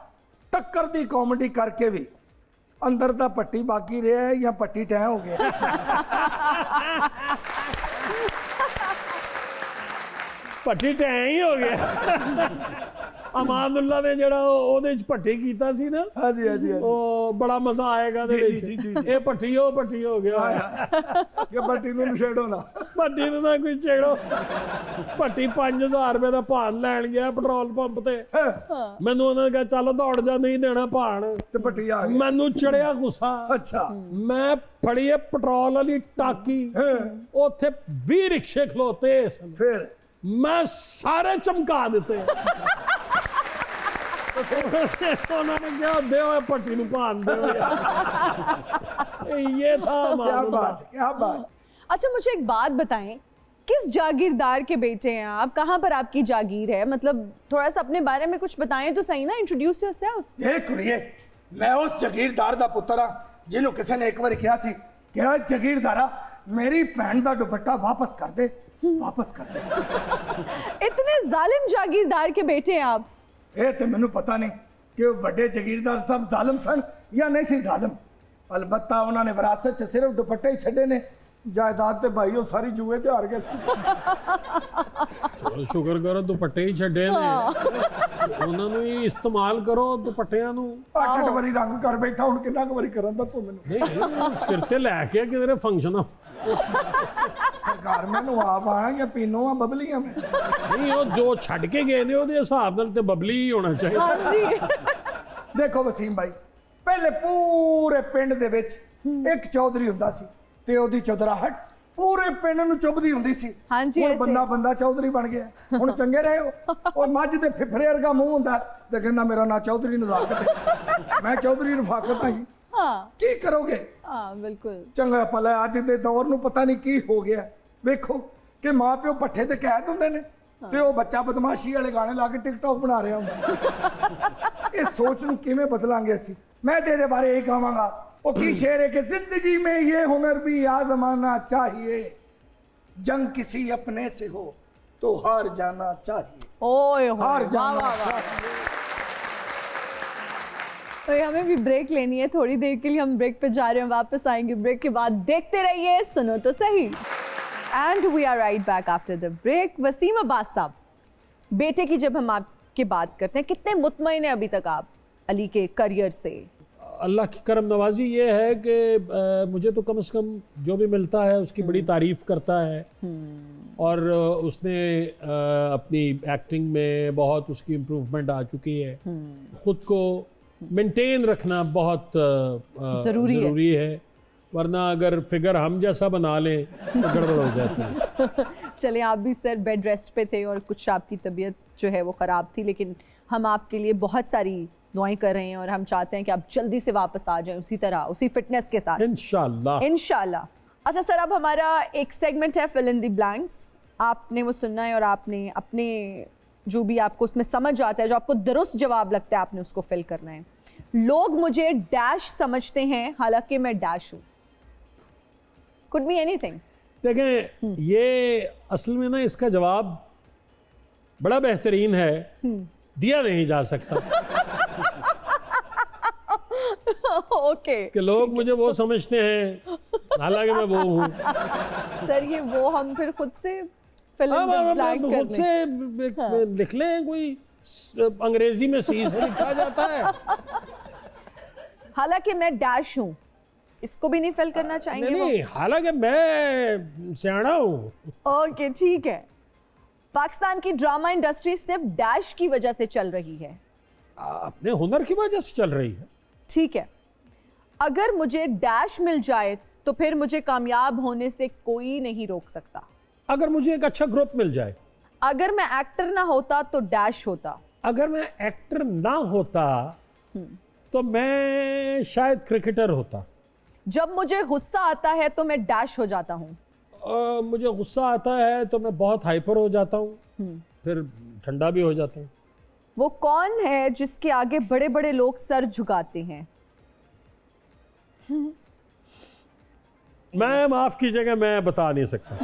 ਟੱਕਰ ਦੀ ਕਾਮੇਡੀ ਕਰਕੇ ਵੀ ਅੰਦਰ ਦਾ ਪੱਟੀ ਬਾਕੀ ਰਿਹਾ ਜਾਂ ਪੱਟੀ ਟੈਂ ਹੋ ਗਿਆ. ਭੱਟੀ ਟੈਂ ਹੀ ਹੋ ਗਿਆ. ਅਮਾਨੁੱਲਾ ਨੇ ਜਿਹੜਾ ਉਹਦੇ ਚ ਭੱਟੀ ਕੀਤਾ ਸੀ ਨਾ, ਹਾਂਜੀ ਹਾਂਜੀ ਉਹ ਬੜਾ ਮਜ਼ਾ ਆਏਗਾ ਉਹਦੇ ਜੀ, ਜੀ, ਜੀ, ਵਿੱਚ. ਇਹ ਭੱਟੀ ਉਹ ਭੱਟੀ ਹੋ ਗਿਆ. ਕਿ ਪੱਟੀ ਨੂੰ ਛੇੜੋ ਨਾ. ਭੱਟੀ ਨੂੰ ਨਾ ਕੋਈ ਛੇੜੋ. ਭੱਟੀ 5000 ਰੁਪਏ ਦਾ ਭਾਣ ਲੈਣ ਗਿਆ ਪੈਟਰੋਲ ਪੰਪ ਤੇ. ਮੈਨੂੰ ਉਹਨਾਂ ਨੇ ਕਿਹਾ ਚੱਲ ਦੌੜ ਜਾ, ਨਹੀਂ ਦੇਣਾ ਭਾਣ. ਤੇ ਪੱਟੀ ਆ ਗਈ. ਮੈਨੂੰ ਚੜਿਆ ਗੁੱਸਾ. ਅੱਛਾ. ਮੈਂ ਫੜੀ ਇਹ ਪੈਟਰੋਲ ਵਾਲੀ ਟਾਕੀ, ਉੱਥੇ 20 ਰਿਕਸ਼ੇ ਖਲੋਤੇ ਸਨ. ਫਿਰ ਮੈਂ ਸਾਰੇ ਚਮਕਾ ਦਿੱਤੇ. ਉਹਨਾਂ ਨੇ ਕਿਹਾ ਦਿਓ ਭੱਟੀ ਨੂੰ ਭਾਣ ਦਿਓ. ये था क्या मामला. बात, क्या बात. अच्छा मुझे एक बात बताएं, किस जागीरदार के बेटे हैं आप? कहाँ पर आपकी जागीर है? मतलब थोड़ा सा अपने बारे में कुछ बताएं तो सही ना. Introduce yourself. ਇਹ ਕੁੜੀਏ, ਮੈਂ ਉਸ ਜ਼ਗੀਰਦਾਰ ਦਾ ਪੁੱਤਰ ਆ ਜਿਹਨੂੰ ਕਿਸੇ ਨੇ ਇੱਕ ਵਾਰ ਕਿਹਾ ਸੀ ਕਿ ਆ ਜ਼ਗੀਰਦਾਰਾ ਮੇਰੀ ਭੈਣ ਦਾ ਦੁਪੱਟਾ ਵਾਪਸ ਕਰ ਦੇ, ਵਾਪਸ ਕਰ ਦੇ. इतने जालिम जागीरदार के बेटे हैं आप. ਇਹ ਤੇ ਮੈਨੂੰ ਪਤਾ ਨਹੀਂ ਕਿ ਉਹ ਵੱਡੇ ਜ਼ਗੀਰਦਾਰ ਸਭ ਜ਼ਾਲਮ ਸਨ ਜਾਂ ਨਹੀਂ ਸੀ ਜ਼ਾਲਮ. ਅਲਬੱਤਾ ਉਹਨਾਂ ਨੇ ਵਿਰਾਸਤ 'ਚ ਸਿਰਫ ਦੁਪੱਟੇ ਹੀ ਛੱਡੇ ਨੇ. ਜਾਇਦਾਦ ਤੇ ਭਾਈ ਉਹ ਸਾਰੀ ਜੂਏ 'ਚ ਹਾਰ ਗਏ ਸੀ. ਚਲੋ ਸ਼ੁਕਰ ਕਰੋ ਦੁਪੱਟੇ ਹੀ ਛੱਡੇ ਨੇ. ਉਹਨਾਂ ਨੂੰ ਹੀ ਇਸਤੇਮਾਲ ਕਰੋ ਦੁਪੱਟਿਆਂ ਨੂੰ. 8-8 ਵਾਰੀ ਰੰਗ ਕਰ ਬੈਠਾ, ਹੁਣ ਕਿੰਨਾ ਕੁ ਵਾਰੀ ਕਰਾਂ ਦੱਸੋ ਮੈਨੂੰ. ਨਹੀਂ ਸਿਰ ਤੇ ਲੈ ਕੇ ਕਿਧਰੇ ਫੰਕਸ਼ਨ ਸਰਕਾਰ ਮੈਨੂੰ ਆਪ ਆਇਆ ਜਾਂ ਪੀਨੋ ਆ ਬਬਲੀਆਂ ਮੈਂ. ਨਹੀਂ, ਉਹ ਜੋ ਛੱਡ ਕੇ ਗਏ ਨੇ ਉਹਦੇ ਹਿਸਾਬ ਨਾਲ ਤੇ ਬਬਲੀ ਹੀ ਹੋਣਾ ਚਾਹੀਦਾ. हाँ जी. ਦੇਖੋ ਵਸੀਮ ਭਾਈ, ਪਹਿਲੇ ਪੂਰੇ ਪਿੰਡ ਦੇ ਵਿੱਚ ਇੱਕ ਚੌਧਰੀ ਹੁੰਦਾ ਸੀ ਤੇ ਉਹਦੀ ਚੌਧਰਾਹਟ ਪੂਰੇ ਪਿੰਡ ਨੂੰ ਚੁੱਭਦੀ ਹੁੰਦੀ ਸੀ। ਹਾਂਜੀ, ਹੁਣ ਐਸੇ। ਬੰਦਾ ਚੌਧਰੀ ਬਣ ਗਿਆ। ਹੁਣ ਚੰਗੇ ਰਹੇ ਹੋ। ਉਹ ਮੱਝ ਦੇ ਫਿਫਰੇ ਵਰਗਾ ਮੂੰਹ ਹੁੰਦਾ ਤੇ ਕਹਿੰਦਾ ਮੇਰਾ ਨਾਂ ਚੌਧਰੀ ਨਜ਼ਾਕਤ ਹੈ, ਮੈਂ ਚੌਧਰੀ ਰਫਾਕਤ ਹਾਂ ਜੀ। हाँ ਕੀ ਕਰੋਗੇ? हाँ बिल्कुल। ਚੰਗਾ ਭਲਾ ਅੱਜ ਦੇ ਦੌਰ ਨੂੰ ਪਤਾ ਨਹੀਂ ਕੀ ਹੋ ਗਿਆ। ਵੇਖੋ ਕਿ ਮਾਂ ਪਿਓ ਪੱਠੇ ਤੇ ਕਹਿ ਦਿੰਦੇ ਨੇ ਤੇ ਉਹ ਬੱਚਾ ਬਦਮਾਸ਼ੀ ਵਾਲੇ ਗਾਣੇ ਲਾ ਕੇ ਟਿਕਟੌਕ ਬਣਾ ਰਿਹਾ ਹੁੰਦਾ। ਇਹ ਸੋਚ ਨੂੰ ਕਿਵੇਂ ਬਦਲਾਂਗੇ ਅਸੀਂ? ਮੈਂ ਤੇ ਇਹਦੇ ਬਾਰੇ ਇਹ ਕਹਾਂਗਾ, ਉਹ ਕੀ शेर है कि जिंदगी में ये हुनर भी आजमाना चाहिए, जंग किसी अपने से हो तो हार जाना चाहिए, ओए हो हार वाह, जाना वाह, वाह। चाहिए। तो हमें भी ब्रेक लेनी है, थोड़ी देर के लिए हम ब्रेक पे जा रहे हैं, वापस आएंगे ब्रेक के बाद। देखते रहिए सुनो तो सही। And we are right back after the break. Wasim Abbas साहब, बेटे की जब हम आपकी बात करते हैं, कितने मुतमईन हैं अभी तक आप अली के करियर से? अल्लाह की करम नवाजी ये है कि मुझे तो कम से कम जो भी मिलता है उसकी बड़ी तारीफ करता है। और उसने अपनी एक्टिंग में बहुत उसकी इम्प्रूवमेंट आ चुकी है। खुद को मेंटेन रखना बहुत ज़रूरी है, वरना अगर फिगर हम जैसा बना लें तो गड़बड़ हो जाती है। चले, आप भी सर बेड रेस्ट पे थे और कुछ आपकी तबीयत जो है वो ख़राब थी, लेकिन हम आपके लिए बहुत सारी दुआएं कर रहे हैं और हम चाहते हैं कि आप जल्दी से वापस आ जाएं उसी तरह, उसी फिटनेस के साथ इंशाल्लाह। अच्छा सर, अब हमारा एक सेगमेंट है फिल इन द ब्लैंक्स। आपने वो सुनना है और आपने अपने जो भी आपको उसमें समझ आता है, जो आपको दुरुस्त जवाब लगता है, आपने उसको फिल करना है। लोग मुझे डैश समझते हैं हालांकि मैं डैश हूँ। Could be anything. देखें, ये असल में ना इसका जवाब बड़ा बेहतरीन है, दिया नहीं जा सकता। ओके कि लोग मुझे वो समझते हैं हालांकि मैं वो हूँ। सर ये वो हम फिर खुद से फिल इन द ब्लैंक कर खुद से लिख लें, कोई अंग्रेजी में सी से लिखा जाता है। हालांकि मैं डैश हूँ, इसको भी नहीं फिल करना चाहेंगे? नहीं, हालांकि मैं सियाना हूँ। ओके ठीक है। पाकिस्तान की ड्रामा इंडस्ट्री सिर्फ डैश की वजह से चल रही है? अपने हुनर की वजह से चल रही है। ठीक है, अगर मुझे डैश मिल जाए तो फिर मुझे कामयाब होने से कोई नहीं रोक सकता। अगर मुझे एक अच्छा ग्रुप मिल जाए। अगर मैं एक्टर ना होता तो डैश होता। अगर मैं एक्टर ना होता तो मैं शायद क्रिकेटर होता। जब मुझे गुस्सा आता है तो मैं डैश हो जाता हूँ। मुझे गुस्सा आता है तो मैं बहुत हाइपर हो जाता हूँ, फिर ठंडा भी हो जाता हूँ। वो कौन है जिसके आगे बड़े बड़े लोग सर झुकाते हैं? मैं माफ कीजिएगा, मैं बता नहीं सकता।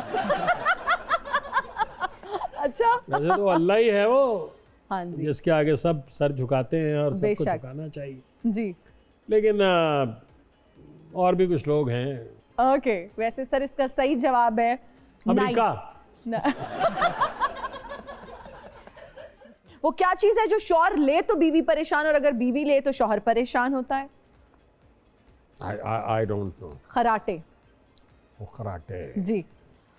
अच्छा वैसे तो अल्लाह ही है वो, हाँ जी जिसके आगे सब सर झुकाते हैं और सबको बेशक। झुकाना चाहिए। जी लेकिन और भी कुछ लोग हैं। ओके, वैसे सर इसका सही जवाब है अमेरिका। वो क्या चीज है जो शौहर ले तो बीवी परेशान और अगर बीवी ले तो शौहर परेशान होता है? I don't know. खराटे। वो खराटे। जी,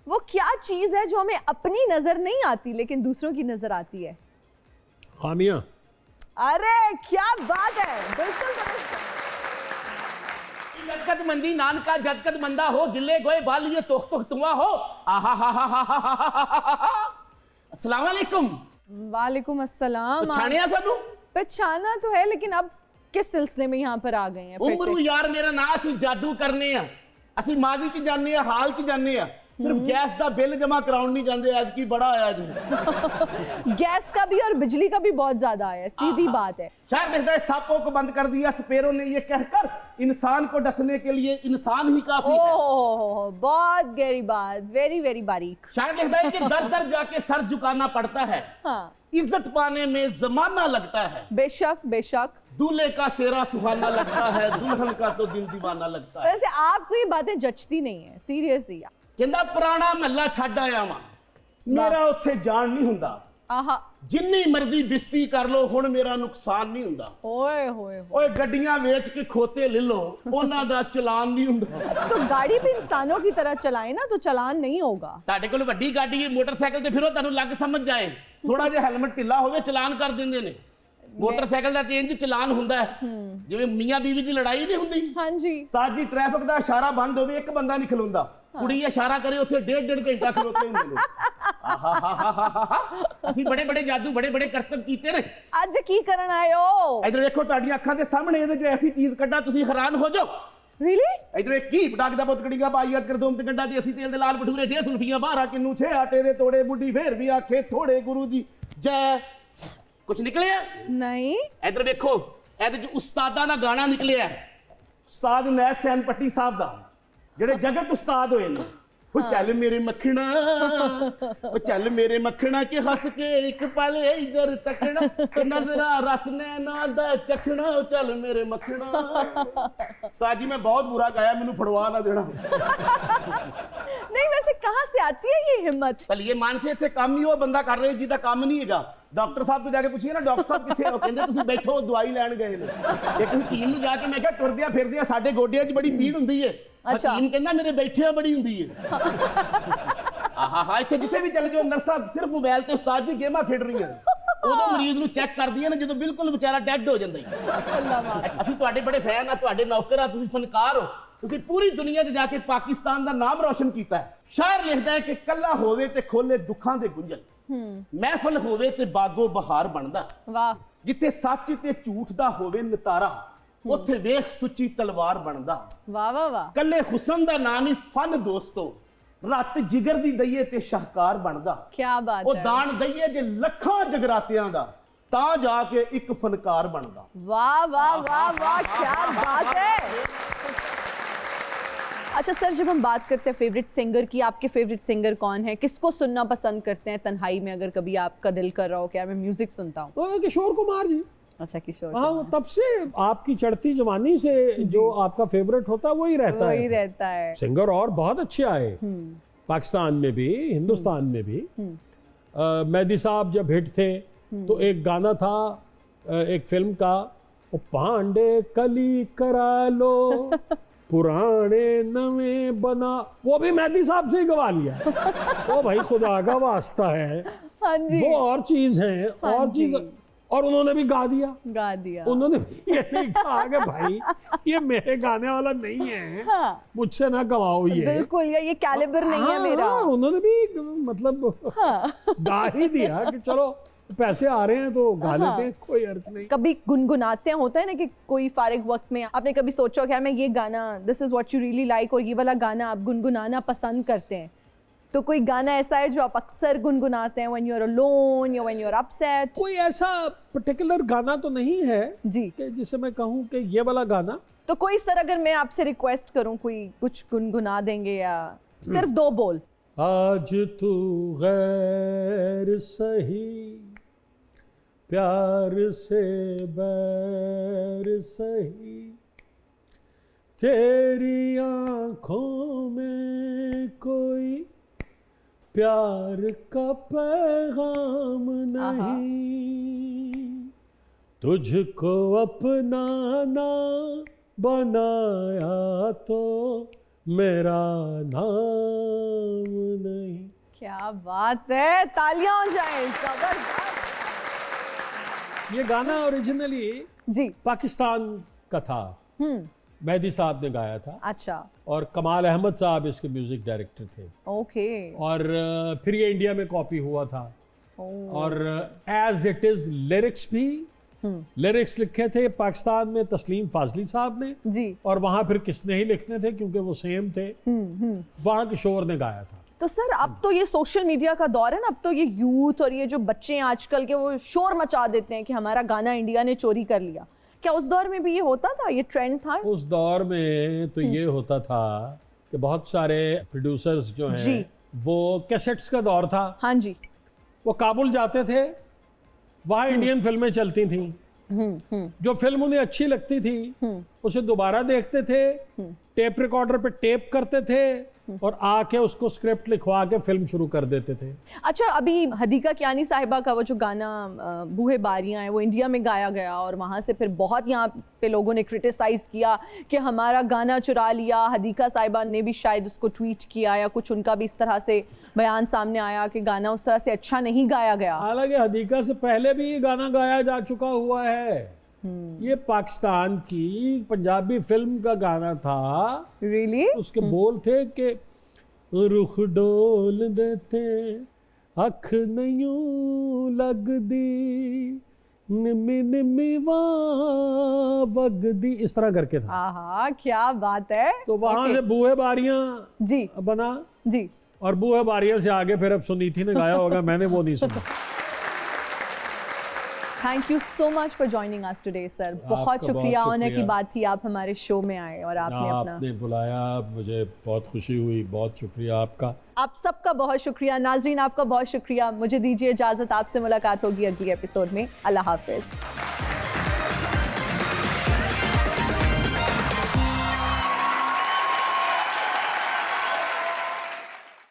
वो क्या चीज है जो हमें अपनी नजर नहीं आती लेकिन दूसरों की नजर आती है? खामियां। अरे क्या बात है, बिल्कुल लटकत मंदी नानका जदकत मंदा हो, गिले गोए बाल ये तोख तोख तुआ हो। आहा हा हा हा हा। अस्सलाम वालेकुम। वालेकुम अस्सलाम। पछाणिया सानू? पहचाना तो है, लेकिन अब किस सिलसिले में यहाँ पर आ गए हैं फिर उमरू से? यार मेरा ना ਅਸੀਂ ਜਾਦੂ ਕਰਨੇ ਆ, ਅਸੀਂ ਮਾਜ਼ੀ ਚ ਜਾਂਦੇ ਆ, ਹਾਲ ਚ ਜਾਂਦੇ ਆ, सिर्फ गैस का बिल जमा कराउन नहीं जाते। आज की बड़ा आया जी। गैस का भी और बिजली का भी बहुत ज्यादा आया, सीधी बात है। शायर लिखता है सांपों को बंद कर दिया स्पेरो ने ये कहकर, इंसान को डसने के लिए इंसान ही काफी है। ओह, बहुत गहरी बात, वेरी वेरी बारीक। शायर लिखता है कि दर दर जाके सर झुकाना पड़ता है, हाँ, इज्जत पाने में जमाना लगता है। बेशक बेशक। दूल्हे का सेहरा सुहाना लगता है, दुल्हन का तो दिल दीवाना लगता है। वैसे आपको ये बातें जचती नहीं है, सीरियसली। कहंदा पुराना महला छड्ड आया वां, मेरा उत्थे जान नहीं हुंदा। आहा, जिन्नी मर्जी बिस्ती कर लो, हुण मेरा नुकसान नहीं हुंदा। ओए होए होए। ओए गड्डियां वेच के खोते ले लो, उन्हां दा चलान नहीं हुंदा। तो गाड़ी भी इंसानों की तरह चलाए ना तो चलान नहीं होगा। ਤੁਹਾਡੇ ਕੋਲ ਵੱਡੀ ਗੱਡੀ ਹੈ, ਮੋਟਰਸਾਈਕਲ ਤੇ ਫਿਰੋ, ਤੁਹਾਨੂੰ ਲੱਗ ਸਮਝ ਜਾਏ, ਥੋੜਾ ਜਿਹਾ ਹੈਲਮਟ ਢਿੱਲਾ ਹੋਵੇ ਚਲਾਨ ਕਰ ਦਿੰਦੇ ਨੇ। ਮੋਟਰਸਾਈਕਲ ਦਾ ਤੇ ਇੰਜ ਚਲਾਨ ਹੁੰਦਾ ਹੈ ਜਿਵੇਂ ਮੀਆਂ ਬੀਵੀ ਦੀ ਲੜਾਈ ਨਹੀਂ ਹੁੰਦੀ। हाँ जी। ਉਸਤਾਦ ਜੀ ਟ੍ਰੈਫਿਕ ਦਾ ਇਸ਼ਾਰਾ ਬੰਦ ਹੋਵੇ ਇੱਕ ਬੰਦਾ ਨਹੀਂ ਖਲੋਂਦਾ, ਕੁੜੀ ਇਸ਼ਾਰਾ ਕਰੇ ਉੱਥੇ ਡੇਢ ਘੰਟਾ ਖਲੋਤੇ ਹੁੰਦੇ ਨੇ। ਅਸੀਂ ਬੜੇ ਬੜੇ ਜਾਦੂ ਬੜੇ ਬੜੇ ਕਰਤਬ ਕੀਤੇ ਨੇ। ਅੱਜ ਕੀ ਕਰਨ ਆਏ ਹੋ? ਇਧਰ ਵੇਖੋ ਤੁਹਾਡੀਆਂ ਅੱਖਾਂ ਦੇ ਸਾਹਮਣੇ ਇਹਦੇ ਜੋ ਐਸੀ ਚੀਜ਼ ਕੱਢਾਂ ਤੁਸੀਂ ਹੈਰਾਨ ਹੋ ਜਾਓ। Really? ਇਧਰ ਕੀ ਪਟਾਕ ਦਾ ਪੁੱਤ ਕੜੀਆਂ ਬਾਈਅਤ ਕਰ ਦੋਮ ਤੇ ਗੰਡਾ ਦੀ ਅਸੀਂ ਤੇਲ ਦੇ ਲਾਲ ਭਟੂਰੇ ਛੇ ਸੁਲਫੀਆਂ ਬਾਹਰਾ ਕਿੰਨੂ ਛੇ ਆਟੇ ਦੇ ਤੋੜੇ ਬੁੱਢੀ ਫੇਰ ਵੀ ਆਖੇ ਥੋੜੇ ਗੁਰੂ ਦੀ ਜੈ। ਕੁਝ ਨਿਕਲਿਆ? नहीं। ਇਧਰ ਵੇਖੋ ਇਹਦੇ ਚ ਉਸਤਾਦਾਂ ਦਾ ਗਾਣਾ ਨਿਕਲਿਆ ਹੈ। ਉਸਤਾਦ ਨੈਸ ਸੈਨ ਪੱਟੀ ਸਾਹਿਬ ਦਾ, ਜਿਹੜੇ ਜਗਤ ਉਸਤਾਦ ਹੋਏ ਨੇ। ਉਹ ਚੱਲ ਮੇਰੇ ਮੱਖਣਾ, ਉਹ ਚੱਲ ਮੇਰੇ ਮੱਖਣਾ ਕੇ ਹੱਸ ਕੇ ਇੱਕ ਪਲ ਇਧਰ ਤੱਕਣਾ ਤੇ ਨਜ਼ਰਾ ਰਸ ਨੈਣਾ ਦਾ ਚਖਣਾ। ਉਹ ਚੱਲ ਮੇਰੇ ਮੱਖਣਾ। ਸਾਜੀ ਮੈਂ ਬਹੁਤ ਬੁਰਾ ਗਾਇਆ, ਮੈਨੂੰ ਫੜਵਾ ਨਾ ਦੇਣਾ। नहीं वैसे कहाँ से आती है ये हिम्मत? ਭਲੀਏ ਮਾਨਸੇ ਇੱਥੇ ਕੰਮ ਹੀ ਉਹ ਬੰਦਾ ਕਰ ਰਿਹਾ ਜਿਹਦਾ ਕੰਮ ਨਹੀਂ ਹੈਗਾ। ਡਾਕਟਰ ਸਾਹਿਬ ਤੋਂ ਜਾ ਕੇ ਪੁੱਛੀਏ ਨਾ ਡਾਕਟਰ ਸਾਹਿਬ ਕਿੱਥੇ ਹੋ, ਕਹਿੰਦੇ ਤੁਸੀਂ ਬੈਠੋ ਦਵਾਈ ਲੈਣ ਗਏ ਨੇ। ਇੱਕ ਹਕੀਮ ਨੂੰ ਜਾ ਕੇ ਮੈਂ ਕਿਹਾ ਟੁਰਦਿਆਂ ਫਿਰਦਿਆਂ ਸਾਡੇ ਗੋਡਿਆਂ 'ਚ ਬੜੀ ਪੀੜ ਹੁੰਦੀ ਹੈ। ਅੱਛਾ। ਹਕੀਮ ਕਹਿੰਦਾ ਮੇਰੇ ਬੈਠਿਆਂ ਬੜੀ ਹੁੰਦੀ ਹੈ। ਆਹਾ ਇੱਥੇ ਜਿੱਥੇ ਵੀ ਚੱਲ ਜਾਓ ਨਰਸਾਂ ਸਿਰਫ ਮੋਬਾਈਲ ਤੇ ਉਸਤਾਦ ਜੀ ਗੇਮਾਂ ਖੇਡ ਰਹੀਆਂ ਨੇ। ਉਦੋਂ ਮਰੀਜ਼ ਨੂੰ ਚੈੱਕ ਕਰਦੀਆਂ ਨੇ ਜਦੋਂ ਬਿਲਕੁਲ ਵਿਚਾਰਾ ਡੈੱਡ ਹੋ ਜਾਂਦਾ ਹੈ। ਅਸੀਂ ਤੁਹਾਡੇ ਬੜੇ ਫੈਨ ਆ, ਤੁਹਾਡੇ ਨੌਕਰ ਆ, ਤੁਸੀਂ ਫਨਕਾਰ ਹੋ। ਤੁਸੀਂ ਪੂਰੀ ਦੁਨੀਆ 'ਚ ਜਾ ਕੇ ਪਾਕਿਸਤਾਨ ਦਾ ਨਾਮ ਰੌਸ਼ਨ ਕੀਤਾ ਹੈ। ਸ਼ਾਇਰ ਲਿਖਦਾ ਹੈ ਕਿ ਕੱਲਾ ਹੋਵੇ ਤੇ ਖੋਲੇ ਦੁੱਖਾਂ ਦੇ ਗੁੰਝਲ, ਮਹਿਫਲ ਹੋਵੇ ਤੇ ਬਾਗੋ ਬਹਾਰ ਬਣਦਾ। वाह। ਜਿੱਥੇ ਸੱਚ ਤੇ ਝੂਠ ਦਾ ਹੋਵੇ ਨਿਤਾਰਾ, ਉੱਥੇ ਵੇਖ ਸੁੱਚੀ ਤਲਵਾਰ ਬਣਦਾ। वाह वाह वाह। ਕੱਲੇ ਹੁਸਨ ਦਾ ਨਾਂ ਨਹੀਂ ਫਨ ਦੋਸਤੋ, ਰੱਤ ਜਿਗਰ ਦੀ ਦਈਏ ਤੇ ਸ਼ਾਹਕਾਰ ਬਣਦਾ। क्या बात ਉਹ है। ਦਾਨ ਦਈਏ ਜੇ ਲੱਖਾਂ ਜਗਰਾਤਿਆਂ ਦਾ, ਤਾਂ ਜਾ ਕੇ ਇੱਕ ਫਨਕਾਰ ਬਣਦਾ। वाह वाह वाह वाह, क्या बात है। अच्छा सर, जब हम बात करते हैं फेवरेट सिंगर की, आपके फेवरेट सिंगर कौन है? किसको सुनना पसंद करते हैं तन्हाई में, अगर कभी आपका दिल कर रहा हो कि यार मैं म्यूजिक सुनता हूँ? तो किशोर कुमार जी। अच्छा किशोर। हाँ, तब से आपकी चढ़ती जवानी से जो आपका फेवरेट होता है वही रहता वही है। रहता है। सिंगर और बहुत अच्छे आए पाकिस्तान में भी, हिंदुस्तान में भी। मेहदी साहब जब हिट थे तो एक गाना था एक फिल्म का, ओ पांडे कली करा लो पुराने नवे बना, वो भी मेहदी साहब से ही गवा लिया। ओ भाई खुदा का वास्ता है, हाँ जी। वो और चीज है, हाँ और चीज। जी। और उन्होंने भी गा दिया। गा दिया। उन्होंने भी ये नहीं कहा कि भाई ये मेरे गाने वाला नहीं है, हाँ। मुझसे ना गवाओ ये। बिल्कुल, ये कैलिबर नहीं है मेरा। हाँ, उन्होंने भी मतलब गा ही दिया कि चलो पैसे आ रहे हैं तो गा लेते हैं, कोई अर्थ नहीं। कभी गुनगुनाते हैं, होता है ना कि कोई फारिग वक्त में आपने कभी सोचा कि यार मैं ये गाना, this is what you really like, और ये वाला गाना आप गुनगुनाना पसंद करते हैं, तो कोई गाना ऐसा है जो आप अक्सर गुनगुनाते हैं व्हेन यू आर अलोन या व्हेन यू आर अपसेट? कोई ऐसा पर्टिकुलर गाना तो नहीं है जी। कि जिसे मैं कहूँ कि ये वाला गाना। तो कोई सर अगर मैं आपसे रिक्वेस्ट करूं, कोई कुछ गुनगुना देंगे या सिर्फ 2 बोल? आज तू गैर सही, प्यार से बैर सही, तेरी आंखों में कोई प्यार का पैगाम नहीं, तुझको अपना ना बनाया तो मेरा नाम नहीं। क्या बात है, तालियां हो जाए। जबरदस्त। ये गाना ओरिजिनली जी। पाकिस्तान का था, मेहदी साहब ने गाया था। अच्छा। और कमाल अहमद साहब इसके म्यूजिक डायरेक्टर थे। ओके। और फिर ये इंडिया में कॉपी हुआ था। और एज इट इज लिरिक्स भी, लिरिक्स लिखे थे पाकिस्तान में तस्लीम फाजली साहब ने जी। और वहां फिर किसने ही लिखने थे क्योंकि वो सेम थे। वहां किशोर ने गाया था। तो सर अब तो ये सोशल मीडिया का दौर है ना, अब तो ये यूथ और ये जो बच्चे हैं आजकल के, वो शोर मचा देते हैं कि हमारा गाना इंडिया ने चोरी कर लिया। क्या उस दौर में भी ये होता था, ये ट्रेंड था? उस दौर में तो ये होता था कि बहुत सारे प्रोड्यूसर्स जो हैं, वो कैसेट्स का दौर था। हाँ जी। वो काबुल जाते थे, वहाँ इंडियन फिल्में चलती थी, जो फिल्म उन्हें अच्छी लगती थी उसे दोबारा देखते थे, टेप रिकॉर्डर पे टेप करते थे, और आके उसको स्क्रिप्ट लिखवा के फिल्म शुरू कर देते थे। अच्छा, अभी हदीका कियानी साहिबा का वो जो गाना बूहे बारियां है वो इंडिया में गाया गया और वहाँ से फिर बहुत यहाँ पे लोगों ने क्रिटिसाइज किया कि हमारा गाना चुरा लिया। हदीका साहिबा ने भी शायद उसको ट्वीट किया या कुछ उनका भी इस तरह से बयान सामने आया कि गाना उस तरह से अच्छा नहीं गाया गया। हालांकि हदीका से पहले भी ये गाना गाया जा चुका हुआ है। ये पाकिस्तान की पंजाबी फिल्म का गाना था। रियली? उसके बोल थे कि रुख डोल देते अख नहीं लगदी निम्मी निम्मी वां बगदी, इस तरह करके था। आहा, क्या बात है। तो वहां से बूहे बारियां जी बना जी। और बूहे बारियां से आगे फिर अब सुनीति ने गाया होगा, मैंने वो नहीं सुना। Thank you so much for joining us today sir. बहुत शुक्रिया, ऑनर की बात थी आप हमारे शो में आए और आपने बुलाया, मुझे बहुत खुशी हुई। बहुत शुक्रिया आपका। आप सबका बहुत शुक्रिया। नाजरीन, आपका बहुत शुक्रिया। मुझे दीजिए इजाजत, आपसे मुलाकात होगी अगली एपिसोड में। अल्लाह हाफिज।